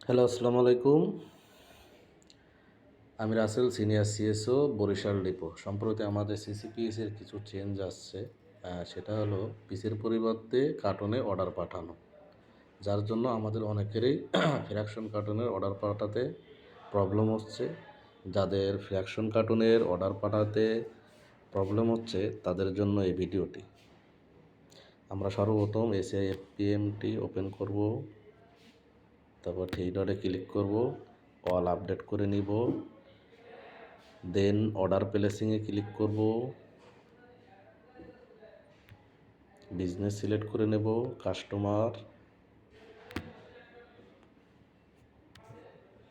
Hello, আসসালামু আলাইকুম। আমি Rasel, senior CSO, Barishal depot. সম্প্রতি আমাদের সিসিপিএসের কিছু চেঞ্জ আসছে। সেটা হলো পিসের পরিবর্তে কার্টনে অর্ডার পাঠানো, যার জন্য আমাদের অনেকেরই ফ্র্যাকশন কার্টনের অর্ডার পাঠাতে প্রবলেম হচ্ছে। যাদের ফ্র্যাকশন কার্টনের অর্ডার পাঠাতে প্রবলেম হচ্ছে তাদের জন্য এই ভিডিওটি। আমরা সর্বপ্রথম SIFPMটি ওপেন করব, তারপর থ্রি ডটে ক্লিক করব, অল আপডেট করে নিব, দেন অর্ডার প্লেসিংয়ে ক্লিক করব, বিজনেস সিলেক্ট করে নেব, কাস্টমার,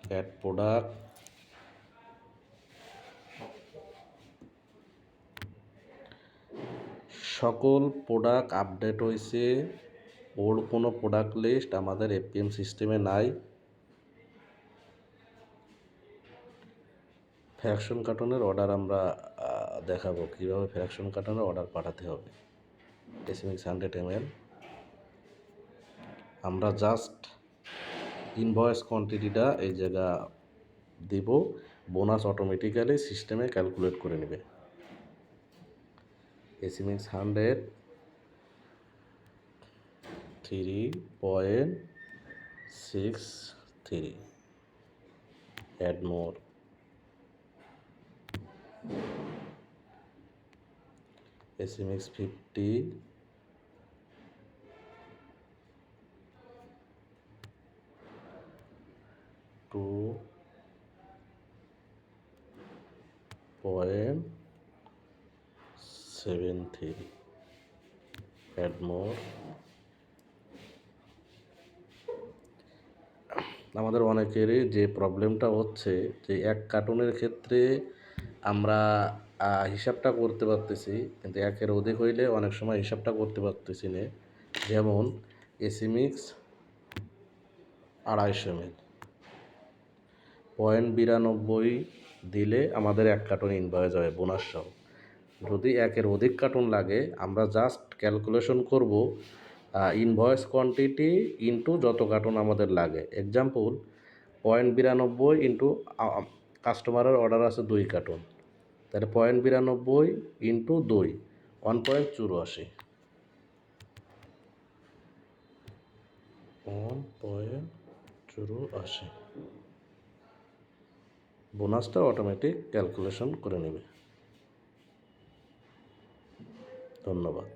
অ্যাড প্রোডাক্ট, সকল প্রোডাক্ট আপডেট হয়েছে। ওর কোনো প্রোডাক্ট লিস্ট আমাদের এফপিএম সিস্টেমে নাই। ফ্র্যাকশন কার্টনের অর্ডার আমরা দেখাবো কীভাবে ফ্র্যাকশন কার্টনের অর্ডার পাঠাতে হবে। SMX 100 ml আমরা জাস্ট ইনভয়েস কোয়ান্টিটিটা এই জায়গা দিব, বোনাস অটোমেটিক্যালি সিস্টেমে ক্যালকুলেট করে নেবে। SMX 100 3.63, add more, SMX 50 2.73, add more। আমাদের অনেকেরই যে প্রবলেমটা হচ্ছে যে এক কার্টুনের ক্ষেত্রে আমরা হিসাবটা করতে পারতেছি, কিন্তু একের অধিক হইলে অনেক সময় হিসাবটা করতে পারতেছি না। যেমন SMX 250 ml 0.92 দিলে আমাদের এক কার্টুন ইনভয়েস হবে বোনাস সহ। যদি একের অধিক কার্টুন লাগে আমরা জাস্ট ক্যালকুলেশন করব ইনভয়েস কোয়ান্টিটি ইন্টু যত কার্টুন আমাদের লাগে। এক্সাম্পল 0.92 ইন্টু কাস্টমারের অর্ডার আছে 2 কার্টুন, তাহলে 0.92 ইন্টু 2 1.84, 1.84 বোনাসটা অটোমেটিক ক্যালকুলেশন করে নেবে। ধন্যবাদ।